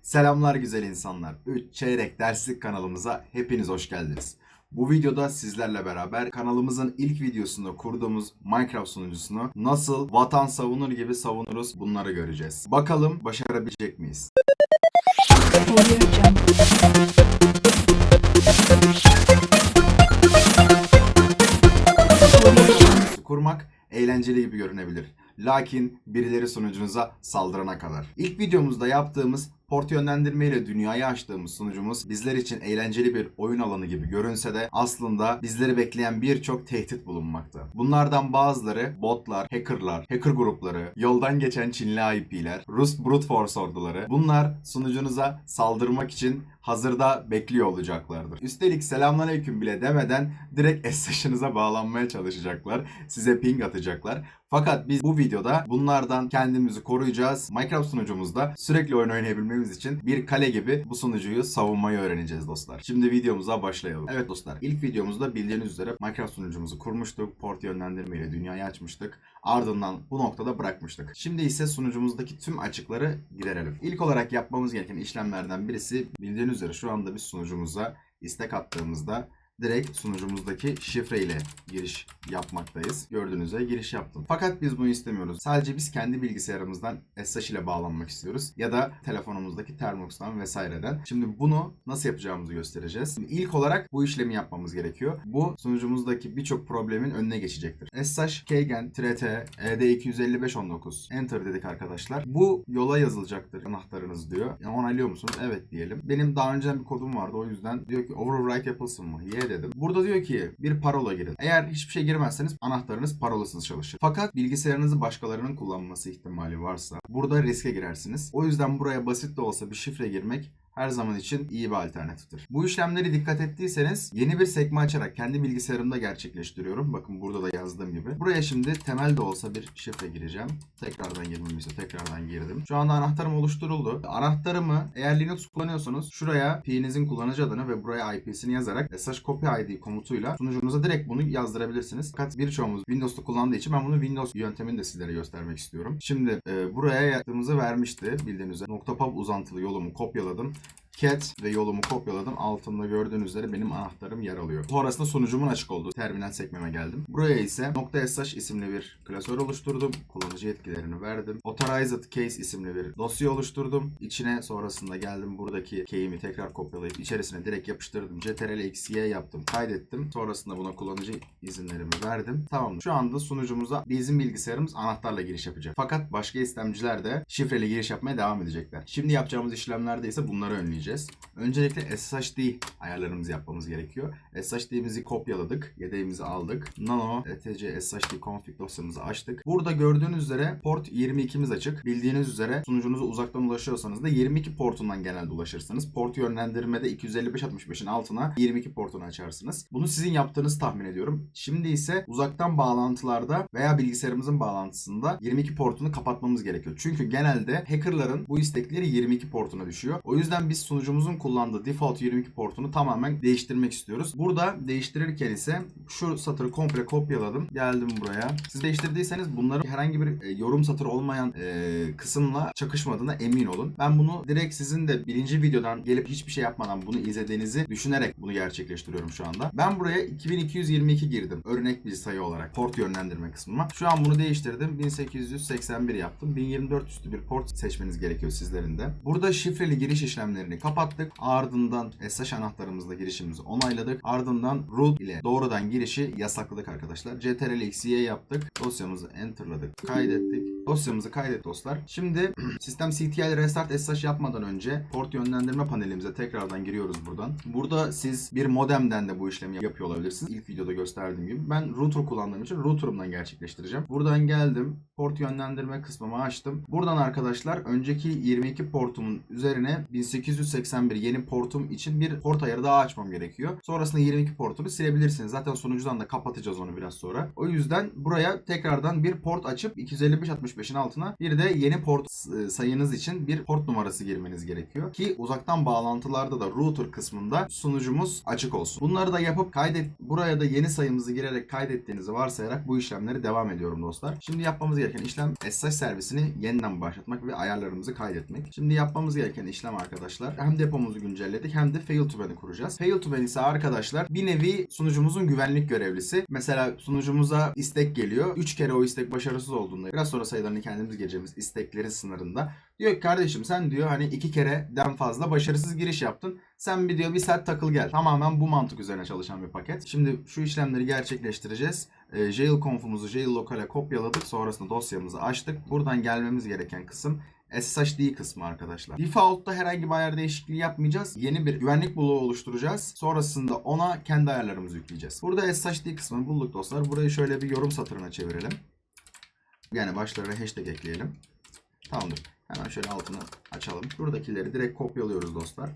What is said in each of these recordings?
Selamlar güzel insanlar. 3 Çeyrek Derslik kanalımıza hepiniz hoş geldiniz. Bu videoda sizlerle beraber kanalımızın ilk videosunda kurduğumuz Minecraft sunucusunu nasıl vatan savunur gibi savunuruz bunları göreceğiz. Bakalım başarabilecek miyiz? Kurmak eğlenceli gibi görünebilir. Lakin birileri sunucunuza saldırana kadar. İlk videomuzda yaptığımız port yönlendirme ile dünyayı açtığımız sunucumuz bizler için eğlenceli bir oyun alanı gibi görünse de aslında bizleri bekleyen birçok tehdit bulunmakta. Bunlardan bazıları botlar, hackerlar, hacker grupları, yoldan geçen Çinli IP'ler, Rus brute force orduları. Bunlar sunucunuza saldırmak için hazırda bekliyor olacaklardır. Üstelik selamünaleyküm bile demeden direkt SS'ınıza bağlanmaya çalışacaklar. Size ping atacaklar. Fakat biz bu videoda bunlardan kendimizi koruyacağız. Minecraft sunucumuzda sürekli oyun oynayabilmemiz için bir kale gibi bu sunucuyu savunmayı öğreneceğiz dostlar. Şimdi videomuza başlayalım. Evet dostlar, ilk videomuzda bildiğiniz üzere Minecraft sunucumuzu kurmuştuk. Port yönlendirme ile dünyayı açmıştık. Ardından bu noktada bırakmıştık. Şimdi ise sunucumuzdaki tüm açıkları giderelim. İlk olarak yapmamız gereken işlemlerden birisi, bildiğiniz üzere şu anda biz sunucumuza istek attığımızda direkt sunucumuzdaki şifre ile giriş yapmaktayız. Gördüğünüz üzere giriş yaptım. Fakat biz bunu istemiyoruz. Sadece biz kendi bilgisayarımızdan SSH ile bağlanmak istiyoruz. Ya da telefonumuzdaki Termox'tan vesaireden. Şimdi bunu nasıl yapacağımızı göstereceğiz. Şimdi ilk olarak bu işlemi yapmamız gerekiyor. Bu sunucumuzdaki birçok problemin önüne geçecektir. SSH kgen -t ed25519 enter dedik arkadaşlar. Bu yola yazılacaktır anahtarınız diyor. Yani onaylıyor musunuz? Evet diyelim. Benim daha önceden bir kodum vardı. O yüzden diyor ki overwrite yapılsın mı? Dedim. Burada diyor ki bir parola girin. Eğer hiçbir şey girmezseniz anahtarınız parolasız çalışır. Fakat bilgisayarınızı başkalarının kullanması ihtimali varsa burada riske girersiniz. O yüzden buraya basit de olsa bir şifre girmek her zaman için iyi bir alternatiftir. Bu işlemleri dikkat ettiyseniz yeni bir sekme açarak kendi bilgisayarımda gerçekleştiriyorum. Bakın burada da yazdığım gibi. Buraya şimdi temel de olsa bir şifre gireceğim. Tekrardan girmemiyse tekrardan girdim. Şu anda anahtarım oluşturuldu. Anahtarımı eğer Linux kullanıyorsanız şuraya pi'nizin kullanıcı adını ve buraya IP'sini yazarak /copy id komutuyla sunucunuza direkt bunu yazdırabilirsiniz. Fakat birçoğumuz Windows'ta kullandığı için ben bunu Windows yöntemini de sizlere göstermek istiyorum. Şimdi buraya yaptığımızı vermişti. Bildiğiniz üzere .pub uzantılı yolumu kopyaladım. Cat ve yolumu kopyaladım. Altında gördüğünüz üzere benim anahtarım yer alıyor. Sonrasında sunucumun açık olduğu terminal sekmeme geldim. Buraya ise .sh isimli bir klasör oluşturdum. Kullanıcı yetkilerini verdim. Authorized case isimli bir dosya oluşturdum. İçine sonrasında geldim. Buradaki key'imi tekrar kopyalayıp içerisine direkt yapıştırdım. ctrl-y yaptım. Kaydettim. Sonrasında buna kullanıcı izinlerimi verdim. Tamamdır. Şu anda sunucumuza bizim bilgisayarımız anahtarla giriş yapacak. Fakat başka istemciler de şifreli giriş yapmaya devam edecekler. Şimdi yapacağımız işlemlerde ise bunları önleyeceğiz. Öncelikle SSHD ayarlarımızı yapmamız gerekiyor. SSHD'mizi kopyaladık. Yedeğimizi aldık. Nano etc SSHD config dosyamızı açtık. Burada gördüğünüz üzere port 22'miz açık. Bildiğiniz üzere sunucunuza uzaktan ulaşıyorsanız da 22 portundan genelde ulaşırsınız. Port yönlendirmede 255.65'in altına 22 portunu açarsınız. Bunu sizin yaptığınızı tahmin ediyorum. Şimdi ise uzaktan bağlantılarda veya bilgisayarımızın bağlantısında 22 portunu kapatmamız gerekiyor. Çünkü genelde hackerların bu istekleri 22 portuna düşüyor. O yüzden biz sunucumuzun kullandığı default 22 portunu tamamen değiştirmek istiyoruz. Burada değiştirirken ise şu satırı komple kopyaladım. Geldim buraya. Siz değiştirdiyseniz bunların herhangi bir yorum satırı olmayan kısımla çakışmadığına emin olun. Ben bunu direkt sizin de birinci videodan gelip hiçbir şey yapmadan bunu izlediğinizi düşünerek bunu gerçekleştiriyorum şu anda. Ben buraya 2222 girdim. Örnek bir sayı olarak port yönlendirme kısmıma. Şu an bunu değiştirdim. 1881 yaptım. 1024 üstü bir port seçmeniz gerekiyor sizlerin de. Burada şifreli giriş işlemlerini kapattık. Ardından SSH anahtarımızla girişimizi onayladık. Ardından root ile doğrudan girişi yasakladık arkadaşlar. ctrl-xy yaptık. Dosyamızı enterladık. Kaydettik. Dosyamızı kaydet dostlar. Şimdi sistem CTL restart SSH yapmadan önce port yönlendirme panelimize tekrardan giriyoruz buradan. Burada siz bir modemden de bu işlemi yapıyor olabilirsiniz. İlk videoda gösterdiğim gibi. Ben router kullandığım için router'ımdan gerçekleştireceğim. Buradan geldim. Port yönlendirme kısmımı açtım. Buradan arkadaşlar önceki 22 portumun üzerine 1881 yeni portum için bir port ayarı daha açmam gerekiyor. Sonrasında 22 portunu silebilirsiniz. Zaten sonucudan da kapatacağız onu biraz sonra. O yüzden buraya tekrardan bir port açıp 255.65 65'in altına bir de yeni port sayınız için bir port numarası girmeniz gerekiyor. Ki uzaktan bağlantılarda da router kısmında sunucumuz açık olsun. Bunları da yapıp buraya da yeni sayımızı girerek kaydettiğinizi varsayarak bu işlemleri devam ediyorum dostlar. Şimdi yapmamız gereken işlem SSH servisini yeniden başlatmak ve ayarlarımızı kaydetmek. Şimdi yapmamız gereken işlem arkadaşlar, hem depomuzu güncelledik hem de fail to ban'ı kuracağız. Fail to ban ise arkadaşlar bir nevi sunucumuzun güvenlik görevlisi. Mesela sunucumuza istek geliyor. 3 kere o istek başarısız olduğunda, biraz sonra sayılarını kendimiz gireceğimiz isteklerin sınırında diyor ki kardeşim sen diyor hani 2 kereden fazla başarısız giriş yaptın. Sen bir saat takıl gel. Tamamen bu mantık üzerine çalışan bir paket. Şimdi şu işlemleri gerçekleştireceğiz. Jail conf'umuzu jail local'e kopyaladık. Sonrasında dosyamızı açtık. Buradan gelmemiz gereken kısım SSHD kısmı arkadaşlar. Default'ta herhangi bir ayar değişikliği yapmayacağız. Yeni bir güvenlik bloğu oluşturacağız. Sonrasında ona kendi ayarlarımızı yükleyeceğiz. Burada SSHD kısmını bulduk dostlar. Burayı şöyle bir yorum satırına çevirelim. Yani başlarına hashtag ekleyelim. Tamamdır. Hemen şöyle altını açalım. Buradakileri direkt kopyalıyoruz dostlar.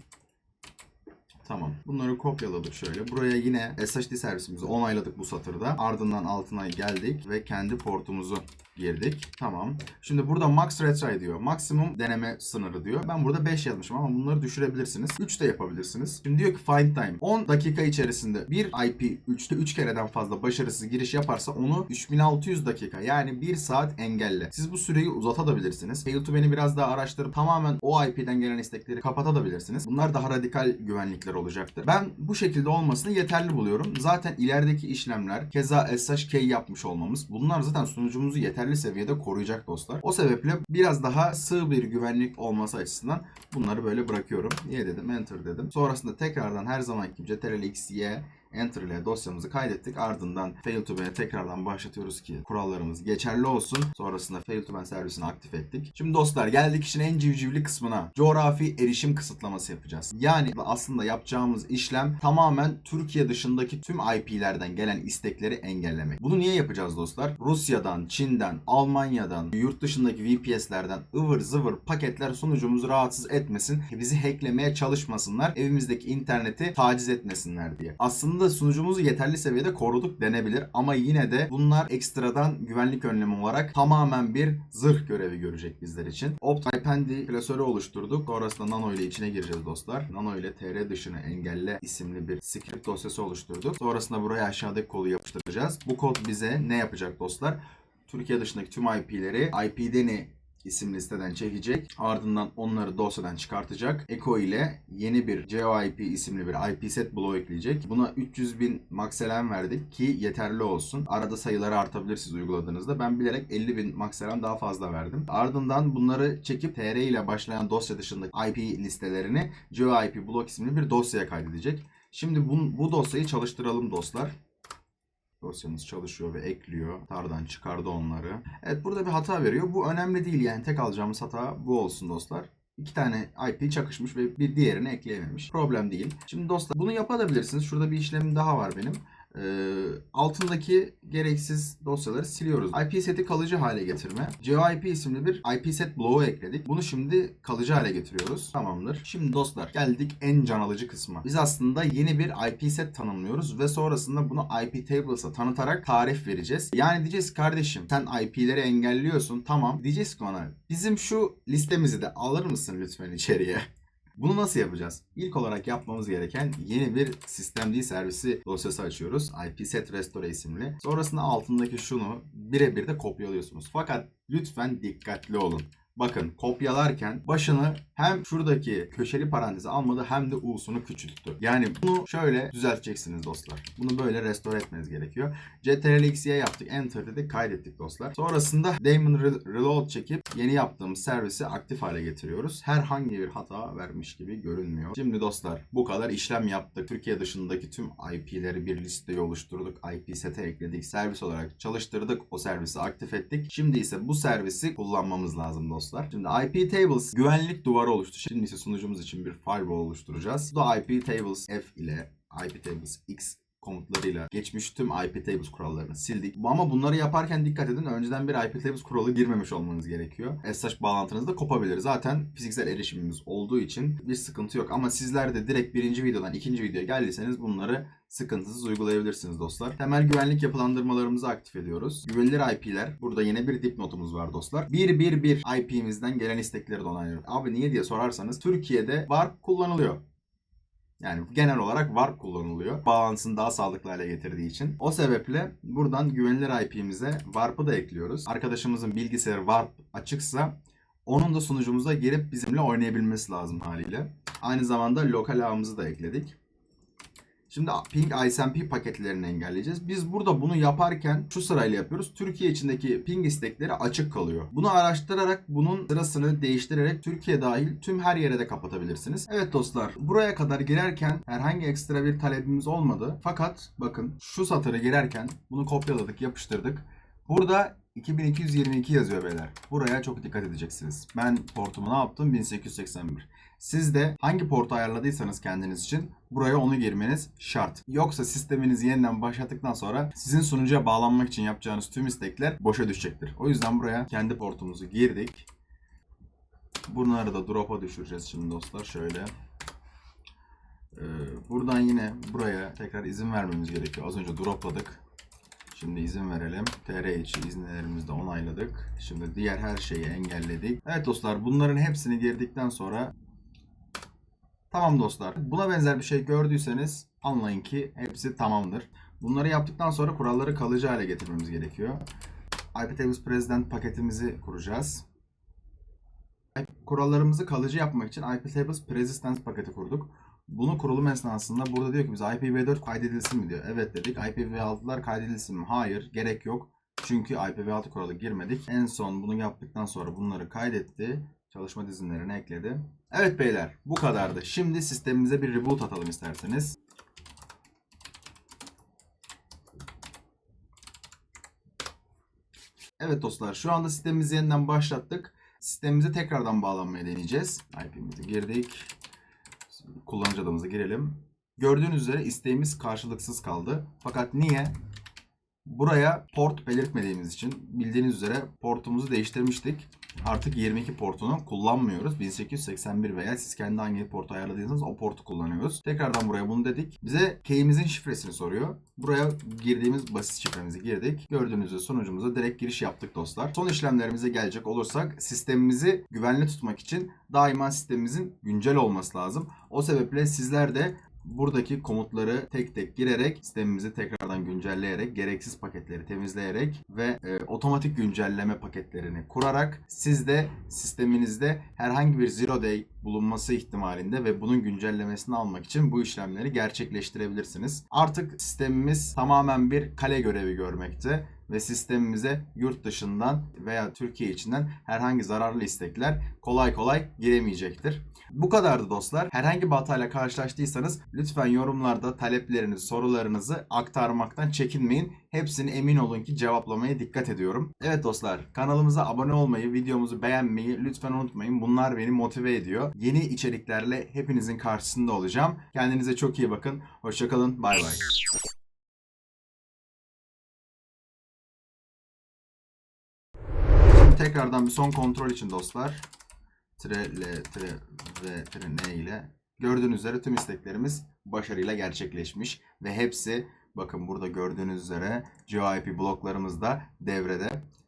Tamam. Bunları kopyaladık şöyle. Buraya yine SSH servisimizi onayladık bu satırda. Ardından altına geldik ve kendi portumuzu girdik. Tamam. Şimdi burada max retry diyor. Maksimum deneme sınırı diyor. Ben burada 5 yazmışım ama bunları düşürebilirsiniz. 3 de yapabilirsiniz. Şimdi diyor ki find time. 10 dakika içerisinde bir IP 3 kereden fazla başarısız giriş yaparsa onu 3600 dakika yani 1 saat engelle. Siz bu süreyi uzatabilirsiniz. Fail to ban'i biraz daha araştırıp tamamen o IP'den gelen istekleri kapatabilirsiniz. Bunlar daha radikal güvenlikler olacaktır. Ben bu şekilde olmasını yeterli buluyorum. Zaten ilerideki işlemler, keza SSH key yapmış olmamız, bunlar zaten sunucumuzu yeterli seviyede koruyacak dostlar. O sebeple biraz daha sığ bir güvenlik olması açısından bunları böyle bırakıyorum. Niye dedim? Enter dedim. Sonrasında tekrardan her zamanki gibi ctrl+x Enter ile dosyamızı kaydettik. Ardından fail to ban'e tekrardan başlatıyoruz ki kurallarımız geçerli olsun. Sonrasında fail to ban servisini aktif ettik. Şimdi dostlar geldik işin en civcivli kısmına. Coğrafi erişim kısıtlaması yapacağız. Yani aslında yapacağımız işlem tamamen Türkiye dışındaki tüm IP'lerden gelen istekleri engellemek. Bunu niye yapacağız dostlar? Rusya'dan, Çin'den, Almanya'dan, yurt dışındaki VPS'lerden ıvır zıvır paketler sunucumuzu rahatsız etmesin. Bizi hacklemeye çalışmasınlar. Evimizdeki interneti taciz etmesinler diye. Aslında sunucumuzu yeterli seviyede koruduk denebilir ama yine de bunlar ekstradan güvenlik önlemi olarak tamamen bir zırh görevi görecek bizler için. Opt-IPND klasörü oluşturduk. Sonrasında Nano ile içine gireceğiz dostlar. Nano ile TR dışını engelle isimli bir script dosyası oluşturduk. Sonrasında buraya aşağıdaki kodu yapıştıracağız. Bu kod bize ne yapacak dostlar? Türkiye dışındaki tüm IP'leri IP'deni isimli listeden çekecek. Ardından onları dosyadan çıkartacak. Echo ile yeni bir GeoIP isimli bir IP set bloğu ekleyecek. Buna 300.000 makselen verdik ki yeterli olsun. Arada sayıları artabilir siz uyguladığınızda. Ben bilerek 50.000 makselen daha fazla verdim. Ardından bunları çekip TR ile başlayan dosya dışındaki IP listelerini GeoIP blok isimli bir dosyaya kaydedecek. Şimdi bu dosyayı çalıştıralım dostlar. Dosyamız çalışıyor ve ekliyor. Tardan çıkardı onları. Evet burada bir hata veriyor. Bu önemli değil yani tek alacağımız hata bu olsun dostlar. 2 tane IP çakışmış ve bir diğerini ekleyememiş. Problem değil. Şimdi dostlar bunu yapabilirsiniz. Şurada bir işlemim daha var benim. Altındaki gereksiz dosyaları siliyoruz. IP seti kalıcı hale getirme. GeoIP isimli bir IP set bloğu ekledik. Bunu şimdi kalıcı hale getiriyoruz. Tamamdır. Şimdi dostlar geldik en can alıcı kısma. Biz aslında yeni bir IP set tanımlıyoruz ve sonrasında bunu IP tables'a tanıtarak tarif vereceğiz. Yani diyeceğiz kardeşim sen IP'leri engelliyorsun. Tamam. Diyeceğiz ki ona bizim şu listemizi de alır mısın lütfen içeriye? Bunu nasıl yapacağız? İlk olarak yapmamız gereken yeni bir sistemd servisi dosyası açıyoruz. IPset Restore isimli. Sonrasında altındaki şunu birebir de kopyalıyorsunuz. Fakat lütfen dikkatli olun. Bakın kopyalarken başını hem şuradaki köşeli parantezi almadı hem de U'sunu küçülttü. Yani bunu şöyle düzelteceksiniz dostlar. Bunu böyle restore etmeniz gerekiyor. Ctrl+X'ye yaptık. Enter dedik. Kaydettik dostlar. Sonrasında daemon reload çekip yeni yaptığımız servisi aktif hale getiriyoruz. Herhangi bir hata vermiş gibi görünmüyor. Şimdi dostlar bu kadar işlem yaptık. Türkiye dışındaki tüm IP'leri bir listeye oluşturduk. IP set'e ekledik. Servis olarak çalıştırdık. O servisi aktif ettik. Şimdi ise bu servisi kullanmamız lazım dostlar. Şimdi IP tables güvenlik duvarı oluştu. Şimdi ise sunucumuz için bir firewall oluşturacağız. Bu da IP tables F ile IP tables X komutlarıyla geçmiş tüm iptables kurallarını sildik. Ama bunları yaparken dikkat edin. Önceden bir iptables kuralı girmemiş olmanız gerekiyor. SSH bağlantınız da kopabilir. Zaten fiziksel erişimimiz olduğu için bir sıkıntı yok. Ama sizler de direkt birinci videodan ikinci videoya geldiyseniz bunları sıkıntısız uygulayabilirsiniz dostlar. Temel güvenlik yapılandırmalarımızı aktif ediyoruz. Güvenilir IP'ler. Burada yine bir dipnotumuz var dostlar. 111 IP'mizden gelen istekleri de onaylıyoruz. Abi niye diye sorarsanız Türkiye'de WARP kullanılıyor. Yani genel olarak WARP kullanılıyor. Bağlantısını daha sağlıklı hale getirdiği için. O sebeple buradan güvenilir IP'mize WARP'ı da ekliyoruz. Arkadaşımızın bilgisayarı WARP açıksa onun da sunucumuza girip bizimle oynayabilmesi lazım haliyle. Aynı zamanda lokal ağımızı da ekledik. Şimdi ping ISMP paketlerini engelleyeceğiz. Biz burada bunu yaparken şu sırayla yapıyoruz. Türkiye içindeki ping istekleri açık kalıyor. Bunu araştırarak bunun sırasını değiştirerek Türkiye dahil tüm her yere de kapatabilirsiniz. Evet dostlar, buraya kadar girerken herhangi ekstra bir talebimiz olmadı. Fakat bakın şu satırı girerken bunu kopyaladık, yapıştırdık. Burada 2222 yazıyor beyler. Buraya çok dikkat edeceksiniz. Ben portumu ne yaptım? 1881. Siz de hangi portu ayarladıysanız kendiniz için buraya onu girmeniz şart. Yoksa sisteminizi yeniden başlattıktan sonra sizin sunucuya bağlanmak için yapacağınız tüm istekler boşa düşecektir. O yüzden buraya kendi portumuzu girdik. Bunları da drop'a düşüreceğiz şimdi dostlar. Şöyle. Buradan yine buraya tekrar izin vermemiz gerekiyor. Az önce dropladık. Şimdi izin verelim. TR içi izinlerimizi de onayladık. Şimdi diğer her şeyi engelledik. Evet dostlar, bunların hepsini girdikten sonra tamam dostlar. Buna benzer bir şey gördüyseniz anlayın ki hepsi tamamdır. Bunları yaptıktan sonra kuralları kalıcı hale getirmemiz gerekiyor. iptables President paketimizi kuracağız. Kurallarımızı kalıcı yapmak için iptables Persistence paketi kurduk. Bunu kurulum esnasında burada diyor ki bize IPv4 kaydedilsin mi diyor. Evet dedik. IPv6'lar kaydedilsin mi? Hayır. Gerek yok. Çünkü IPv6 kuralı girmedik. En son bunu yaptıktan sonra bunları kaydetti. Çalışma dizinlerine ekledi. Evet beyler, bu kadardı. Şimdi sistemimize bir reboot atalım isterseniz. Evet dostlar, şu anda sistemimizi yeniden başlattık. Sistemimize tekrardan bağlanmaya deneyeceğiz. IP'mizi girdik. Kullanıcı adımıza girelim. Gördüğünüz üzere isteğimiz karşılıksız kaldı. Fakat niye? Buraya port belirtmediğimiz için bildiğiniz üzere portumuzu değiştirmiştik. Artık 22 portunu kullanmıyoruz. 1881 veya siz kendi hangi portu ayarladıysanız o portu kullanıyoruz. Tekrardan buraya bunu dedik. Bize key'imizin şifresini soruyor. Buraya girdiğimiz basit şifremizi girdik. Gördüğünüz üzere sunucumuza direkt giriş yaptık dostlar. Son işlemlerimize gelecek olursak sistemimizi güvenli tutmak için daima sistemimizin güncel olması lazım. O sebeple sizler de buradaki komutları tek tek girerek sistemimizi tekrardan güncelleyerek, gereksiz paketleri temizleyerek ve otomatik güncelleme paketlerini kurarak siz de sisteminizde herhangi bir zero day bulunması ihtimalinde ve bunun güncellemesini almak için bu işlemleri gerçekleştirebilirsiniz. Artık sistemimiz tamamen bir kale görevi görmekte ve sistemimize yurt dışından veya Türkiye içinden herhangi zararlı istekler kolay kolay giremeyecektir. Bu kadardı dostlar. Herhangi bir hatayla karşılaştıysanız lütfen yorumlarda taleplerinizi, sorularınızı aktarmaktan çekinmeyin. Hepsini emin olun ki cevaplamaya dikkat ediyorum. Evet dostlar, kanalımıza abone olmayı, videomuzu beğenmeyi lütfen unutmayın. Bunlar beni motive ediyor. Yeni içeriklerle hepinizin karşısında olacağım. Kendinize çok iyi bakın. Hoşça kalın. Bay bay. Tekrardan bir son kontrol için dostlar. L, V, N ile gördüğünüz üzere tüm isteklerimiz başarıyla gerçekleşmiş ve hepsi bakın burada gördüğünüz üzere GeoIP bloklarımız da devrede.